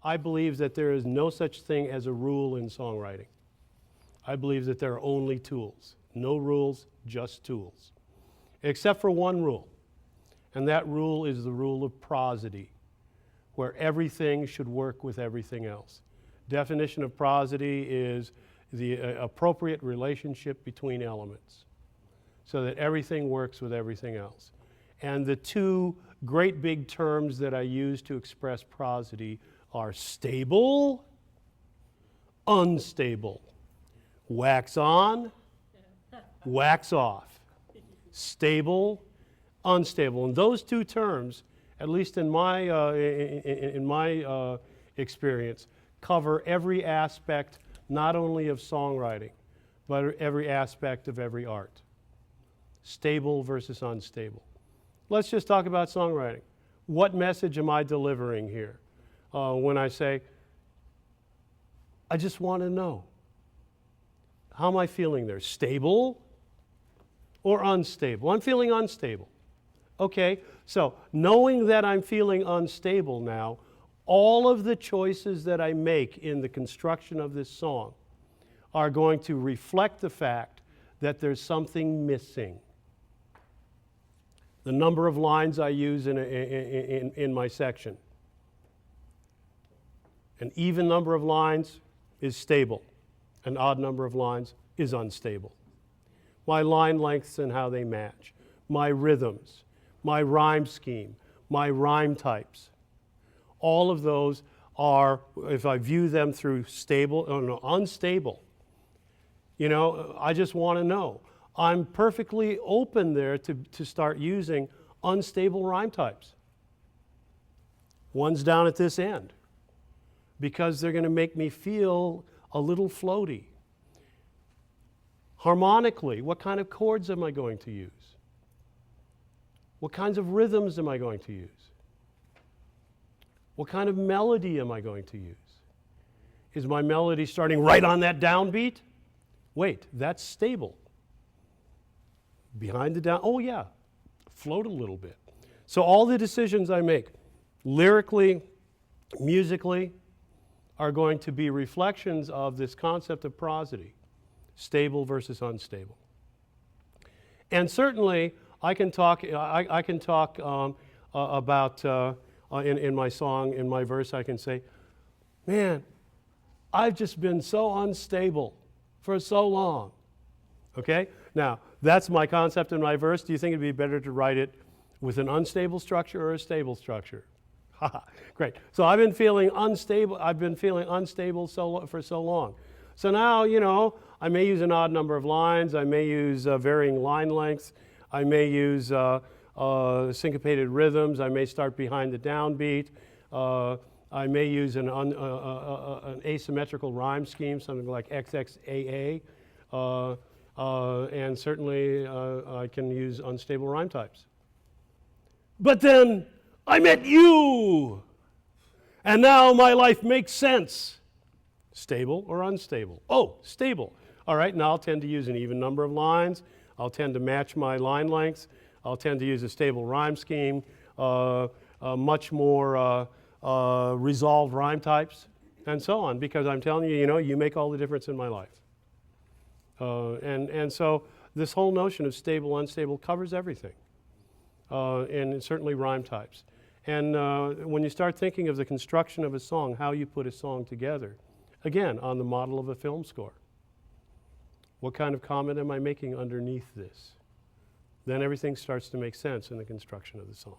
I believe that there is no such thing as a rule in songwriting. I believe that there are only tools. No rules, just tools. Except for one rule, and that rule is the rule of prosody, where everything should work with everything else. Definition of prosody is the appropriate relationship between elements, so that everything works with everything else. And the two great big terms that I use to express prosody are stable, unstable. Wax on, wax off. Stable, unstable. And those two terms, at least in my experience, cover every aspect not only of songwriting, but every aspect of every art. Stable versus unstable. Let's just talk about songwriting. What message am I delivering here when I say, I just want to know? How am I feeling there? Stable or unstable? I'm feeling unstable. Okay, so knowing that I'm feeling unstable now, all of the choices that I make in the construction of this song are going to reflect the fact that there's something missing. The number of lines I use in my section. An even number of lines is stable. An odd number of lines is unstable. My line lengths and how they match. My rhythms. My rhyme scheme. My rhyme types. All of those are, if I view them through stable, no, unstable, you know, I just want to know. I'm perfectly open there to start using unstable rhyme types. One's down at this end because they're going to make me feel a little floaty. Harmonically, what kind of chords am I going to use? What kinds of rhythms am I going to use? What kind of melody am I going to use? Is my melody starting right on that downbeat? Wait, that's stable. Behind the down, oh yeah, float a little bit. So all the decisions I make, lyrically, musically, are going to be reflections of this concept of prosody, stable versus unstable. And certainly, I can talk about, in my song, in my verse, I can say, man, I've just been so unstable for so long. Okay? Now, that's my concept in my verse. Do you think it'd be better to write it with an unstable structure or a stable structure? Great. So I've been feeling unstable. For so long. So now, you know, I may use an odd number of lines. I may use varying line lengths. I may use syncopated rhythms. I may start behind the downbeat. I may use an asymmetrical rhyme scheme, something like XXAA. And certainly I can use unstable rhyme types. But then I met you, and now my life makes sense. Stable or unstable? Oh, stable. All right, now I'll tend to use an even number of lines. I'll tend to match my line lengths. I'll tend to use a stable rhyme scheme, much more resolved rhyme types, and so on, because I'm telling you, you know, you make all the difference in my life. And so this whole notion of stable, unstable covers everything, and certainly rhyme types. And when you start thinking of the construction of a song, how you put a song together, again, on the model of a film score. What kind of comment am I making underneath this? Then everything starts to make sense in the construction of the song.